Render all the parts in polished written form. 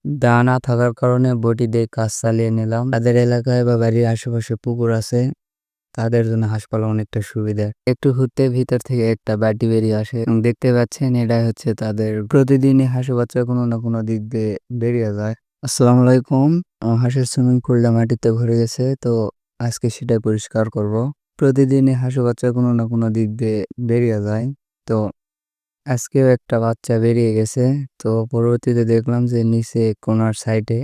দানা থাকার কারণে বটি দিয়ে কাজ চালিয়ে নিলাম। তাদের এলাকায় বা বাড়ির আশেপাশে পুকুর আছে, তাদের জন্য হাঁস পালা অনেকটা সুবিধা। একটু ঘুরতে ভিতর থেকে একটা বাটি বেরিয়ে আসে এবং দেখতে পাচ্ছেন এটাই হচ্ছে তাদের প্রতিদিনই হাঁসের বাচ্চা কোনো না কোনো দিক দিয়ে বেরিয়ে যায়। আসসালামু আলাইকুম। হাঁসের সুইমিং পুলটা মাটিতে ভরে গেছে, তো আজকে সেটাই পরিষ্কার করব। প্রতিদিনই হাঁসের বাচ্চা কোনো না কোনো দিক দিয়ে বেরিয়ে যায়, তো আজকেও একটা বাচ্চা বেরিয়ে গেছে। তো পরবর্তীতে দেখলাম যে নিচে কোনার সাইডে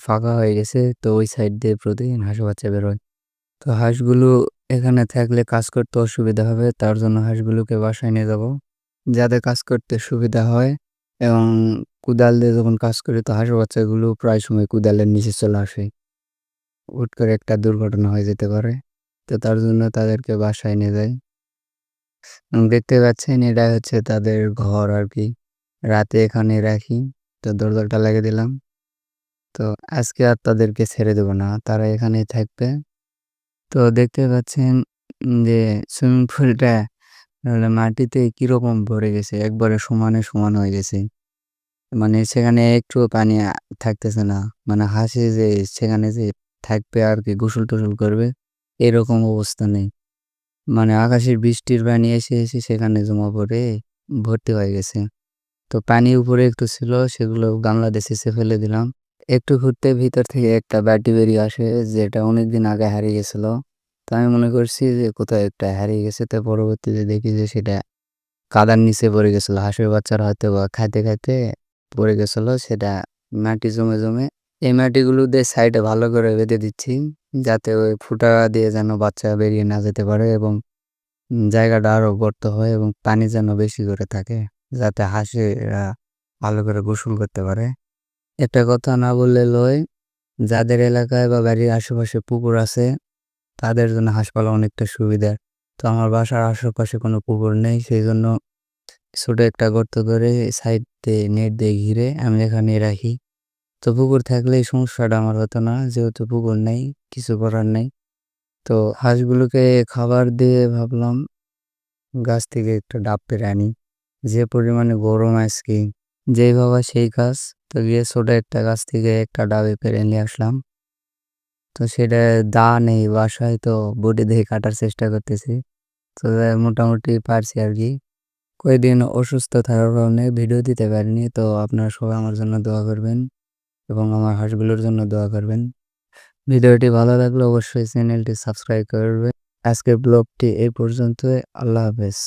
ফাঁকা হয়ে গেছে, তো ওই সাইড দিয়ে প্রতিদিন হাঁস বাচ্চা বেরোয়। তো হাঁসগুলো এখানে থাকলে কাজ করতে অসুবিধা হবে, তার জন্য হাঁসগুলোকে বাসায় নিয়ে যাব, যাতে কাজ করতে সুবিধা হয়। এবং কুদাল দিয়ে যখন কাজ করি, তো হাঁসের বাচ্চাগুলো প্রায় সময় কুদালের নিচে চলে আসে, হুট করে একটা দুর্ঘটনা হয়ে যেতে পারে। তো তার জন্য তাদেরকে বাসায় নিয়ে যাই। দেখতে পাচ্ছেন এটাই হচ্ছে তাদের ঘর আর কি। রাতে এখানে রাখি, তো দরজাটা লাগিয়ে দিলাম। তো আজকে আর তাদেরকে ছেড়ে দেব না, তারা এখানেই থাকবে। তো দেখতে পাচ্ছেন যে সুইমিং পুলটা মাটিতে কিরকম ভরে গেছে, একবারে সমানে সমান হয়ে গেছে। মানে সেখানে একটুও পানি থাকতেছে না। মানে হাঁসে যে সেখানে যে থাকবে আর কি, গোসল টোসল করবে, এরকম অবস্থা নেই। মানে আকাশের বৃষ্টির পানি এসে এসে সেখানে জমা পড়ে ভর্তি হয়ে গেছে। তো পানি উপরে একটু ছিল, সেগুলো গামলাতে ছেঁচে ফেলে দিলাম। একটু ঘুরতে ভিতর থেকে একটা বাটি বেরিয়ে আসে, যেটা অনেকদিন আগে হারিয়ে গেছিল। তো আমি মনে করছি যে কোথাও একটা হারিয়ে গেছে, তো পরবর্তীতে দেখি যে সেটা কাদার নিচে পড়ে গেছিল। হাঁসের বাচ্চারা হয়তো বা খাইতে খাইতে পড়ে গেছিল, সেটা মাটি জমে জমে। এই মাটিগুলো দিয়ে সাইডে ভালো করে বেঁধে দিচ্ছি, যাতে ওই ফুটা দিয়ে যেন বাচ্চা বেরিয়ে না যেতে পারে এবং জায়গাটা আরও গর্ত হয় এবং পানি যেন বেশি করে থাকে, যাতে হাঁসেরা ভালো করে গোসল করতে পারে। একটা কথা না বললে লয়, যাদের এলাকায় বা বাড়ির আশেপাশে পুকুর আছে, তাদের জন্য হাঁস পালা অনেকটা সুবিধার। তো আমার বাসার আশেপাশে কোনো পুকুর নেই, সেই জন্য ছোট একটা গর্ত করে সাইড দিয়ে নেট দিয়ে ঘিরে আমি এখানে রাখি। তো পুকুর থাকলে এই সমস্যাটা আমার হতো না, যেহেতু পুকুর নেই, কিছু করার নেই। তো হাঁসগুলোকে খাবার দিয়ে ভাবলাম গাছ থেকে একটা ডাব পেড়ে আনি। যে পরিমাণে গরম আজকে, যেই ভাবা সেই কাজ। তো গিয়ে ছোট একটা গাছ থেকে একটা ডাবে পেড়ে নিয়ে আসলাম। তো সেটা দা নেই বাসায়, তো বটি দিয়ে কাটার চেষ্টা করতেছি। তো মোটামুটি পারছি আর কি। কয়েকদিন অসুস্থ থাকার কারণে ভিডিও দিতে পারিনি। তো আপনারা সবাই আমার জন্য দোয়া করবেন এবং আমার হাঁসগুলোর জন্য দোয়া করবেন। ভিডিওটি ভালো লাগলে অবশ্যই চ্যানেলটি সাবস্ক্রাইব করবেন। আজকের ব্লগটি এই পর্যন্তই। আল্লাহ হাফেজ।